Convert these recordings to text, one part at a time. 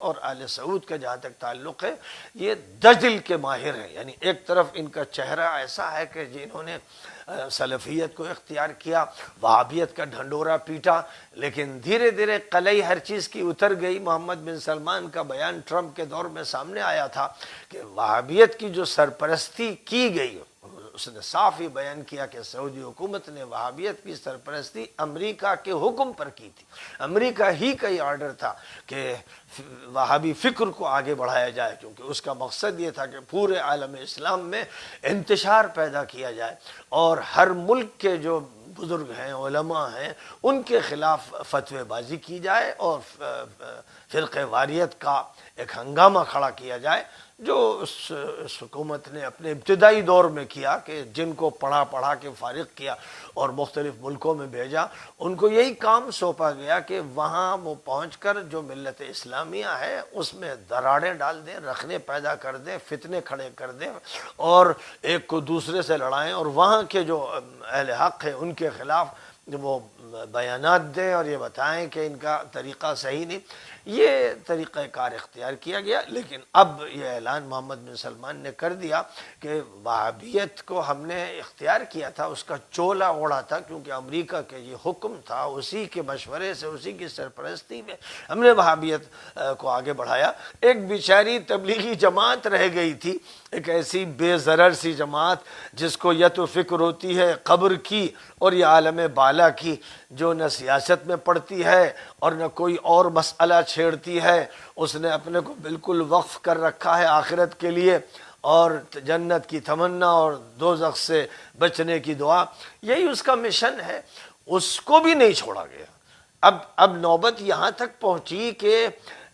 اور آل سعود کا جہاں تک تعلق ہے یہ دجل کے ماہر ہیں، یعنی ایک طرف ان کا چہرہ ایسا ہے کہ جنہوں نے سلفیت کو اختیار کیا، وہابیت کا ڈھنڈورا پیٹا، لیکن دھیرے دھیرے قلعی ہر چیز کی اتر گئی۔ محمد بن سلمان کا بیان ٹرمپ کے دور میں سامنے آیا تھا کہ وہابیت کی جو سرپرستی کی گئی، اس نے صاف ہی بیان کیا کہ سعودی حکومت نے وہابیت کی سرپرستی امریکہ کے حکم پر کی تھی۔ امریکہ ہی کا یہ آرڈر تھا کہ وہابی فکر کو آگے بڑھایا جائے، کیونکہ اس کا مقصد یہ تھا کہ پورے عالم اسلام میں انتشار پیدا کیا جائے اور ہر ملک کے جو بزرگ ہیں، علماء ہیں، ان کے خلاف فتوی بازی کی جائے اور فرقہ واریت کا ایک ہنگامہ کھڑا کیا جائے، جو اس حکومت نے اپنے ابتدائی دور میں کیا کہ جن کو پڑھا کے فارغ کیا اور مختلف ملکوں میں بھیجا، ان کو یہی کام سونپا گیا کہ وہاں وہ پہنچ کر جو ملت اسلامیہ ہے اس میں دراڑیں ڈال دیں، رخنے پیدا کر دیں، فتنے کھڑے کر دیں اور ایک کو دوسرے سے لڑائیں، اور وہاں کے جو اہل حق ہیں ان کے خلاف وہ بیانات دیں اور یہ بتائیں کہ ان کا طریقہ صحیح نہیں۔ یہ طریقہ کار اختیار کیا گیا، لیکن اب یہ اعلان محمد بن سلمان نے کر دیا کہ وہابیت کو ہم نے اختیار کیا تھا، اس کا چولا اوڑھا تھا، کیونکہ امریکہ کے یہ حکم تھا، اسی کے مشورے سے، اسی کی سرپرستی میں ہم نے وہابیت کو آگے بڑھایا۔ ایک بیچاری تبلیغی جماعت رہ گئی تھی، ایک ایسی بے ضرر سی جماعت جس کو یا تو فکر ہوتی ہے قبر کی اور یہ عالم بالا کی، جو نہ سیاست میں پڑتی ہے اور نہ کوئی اور مسئلہ چھیڑتی ہے، اس نے اپنے کو بالکل وقف کر رکھا ہے آخرت کے لیے، اور جنت کی تمنا اور دوزخ سے بچنے کی دعا، یہی اس کا مشن ہے۔ اس کو بھی نہیں چھوڑا گیا۔ اب نوبت یہاں تک پہنچی کہ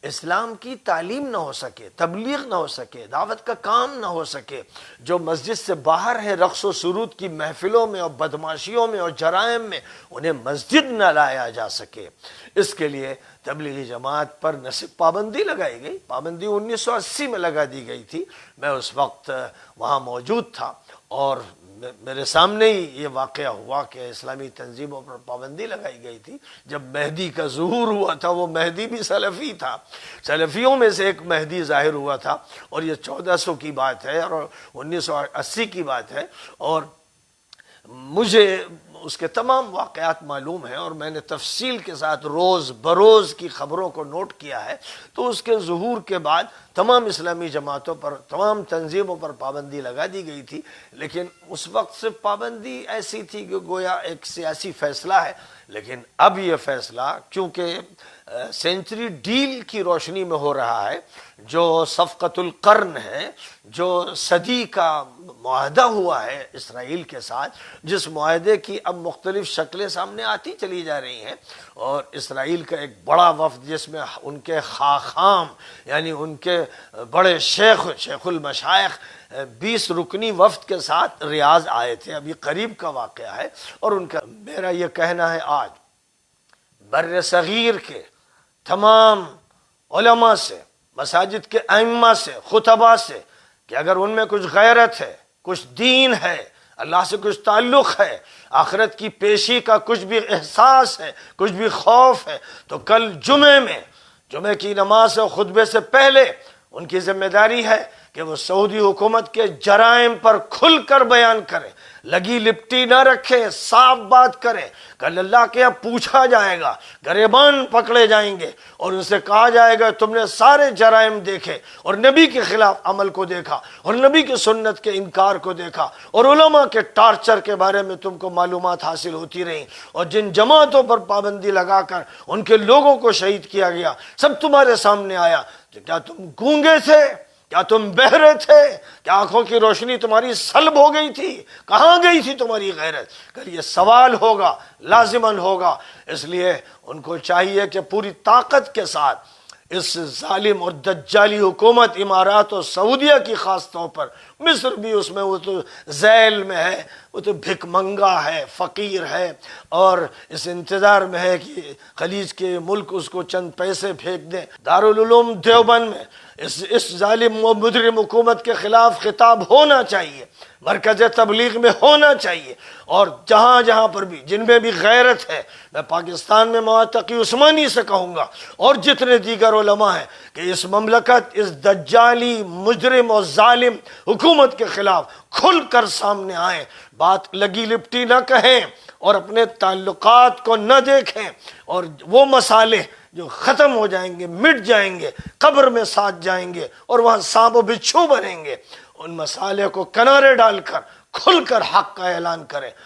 اسلام کی تعلیم نہ ہو سکے، تبلیغ نہ ہو سکے، دعوت کا کام نہ ہو سکے، جو مسجد سے باہر ہیں رقص و سرود کی محفلوں میں اور بدماشیوں میں اور جرائم میں، انہیں مسجد نہ لایا جا سکے۔ اس کے لیے تبلیغی جماعت پر نہ صرف پابندی لگائی گئی، پابندی 1980 میں لگا دی گئی تھی، میں اس وقت وہاں موجود تھا اور میرے سامنے ہی یہ واقعہ ہوا کہ اسلامی تنظیموں پر پابندی لگائی گئی تھی۔ جب مہدی کا ظہور ہوا تھا، وہ مہدی بھی سلفی تھا، سلفیوں میں سے ایک مہدی ظاہر ہوا تھا، اور یہ 1400 کی بات ہے اور 1980 کی بات ہے، اور مجھے اس کے تمام واقعات معلوم ہیں اور میں نے تفصیل کے ساتھ روز بروز کی خبروں کو نوٹ کیا ہے۔ تو اس کے ظہور کے بعد تمام اسلامی جماعتوں پر، تمام تنظیموں پر پابندی لگا دی گئی تھی، لیکن اس وقت صرف پابندی ایسی تھی کہ گویا ایک سیاسی فیصلہ ہے، لیکن اب یہ فیصلہ چونکہ سینچری ڈیل کی روشنی میں ہو رہا ہے، جو صفقۃ القرن ہے، جو صدی کا معاہدہ ہوا ہے اسرائیل کے ساتھ، جس معاہدے کی اب مختلف شکلیں سامنے آتی چلی جا رہی ہیں، اور اسرائیل کا ایک بڑا وفد جس میں ان کے خاخام یعنی ان کے بڑے شیخ المشائخ 20 رکنی وفد کے ساتھ ریاض آئے تھے، ابھی قریب کا واقعہ ہے، اور ان کا میرا یہ کہنا ہے آج بر صغیر کے تمام علماء سے، مساجد کے ائمہ سے، خطباء سے، کہ اگر ان میں کچھ غیرت ہے، کچھ دین ہے، اللہ سے کچھ تعلق ہے، آخرت کی پیشی کا کچھ بھی احساس ہے، کچھ بھی خوف ہے، تو کل جمعے کی نماز اور خطبے سے پہلے ان کی ذمہ داری ہے کہ وہ سعودی حکومت کے جرائم پر کھل کر بیان کریں، لگی لپٹی نہ رکھیں، صاف بات کریں۔ کل اللہ کے یہاں پوچھا جائے گا، گریبان پکڑے جائیں گے اور ان سے کہا جائے گا تم نے سارے جرائم دیکھے اور نبی کے خلاف عمل کو دیکھا اور نبی کی سنت کے انکار کو دیکھا اور علماء کے ٹارچر کے بارے میں تم کو معلومات حاصل ہوتی رہیں، اور جن جماعتوں پر پابندی لگا کر ان کے لوگوں کو شہید کیا گیا سب تمہارے سامنے آیا۔ تو کیا تم گونگے تھے؟ کیا تم بہرے تھے؟ کیا آنکھوں کی روشنی تمہاری سلب ہو گئی تھی؟ کہاں گئی تھی تمہاری غیرت؟ کل یہ سوال ہوگا، لازماً ہوگا۔ اس لیے ان کو چاہیے کہ پوری طاقت کے ساتھ اس ظالم اور دجالی حکومت امارات اور سعودیہ کی خاص طور پر، مصر بھی اس میں، وہ تو ذیل میں ہے، وہ تو بھک منگا ہے، فقیر ہے، اور اس انتظار میں ہے کہ خلیج کے ملک اس کو چند پیسے پھینک دیں۔ دارالعلوم دیوبند میں اس ظالم و مجرم حکومت کے خلاف خطاب ہونا چاہیے، مرکز تبلیغ میں ہونا چاہیے، اور جہاں جہاں پر بھی جن میں بھی غیرت ہے، میں پاکستان میں مولانا تقی عثمانی سے کہوں گا اور جتنے دیگر علماء ہیں کہ اس مملکت اس دجالی مجرم اور ظالم حکومت کے خلاف کھل کر سامنے آئیں، بات لگی لپٹی نہ کہیں اور اپنے تعلقات کو نہ دیکھیں، اور وہ مسالے جو ختم ہو جائیں گے، مٹ جائیں گے، قبر میں ساتھ جائیں گے اور وہاں سانپ و بچھو بنیں گے، ان مسالے کو کنارے ڈال کر کھل کر حق کا اعلان کریں۔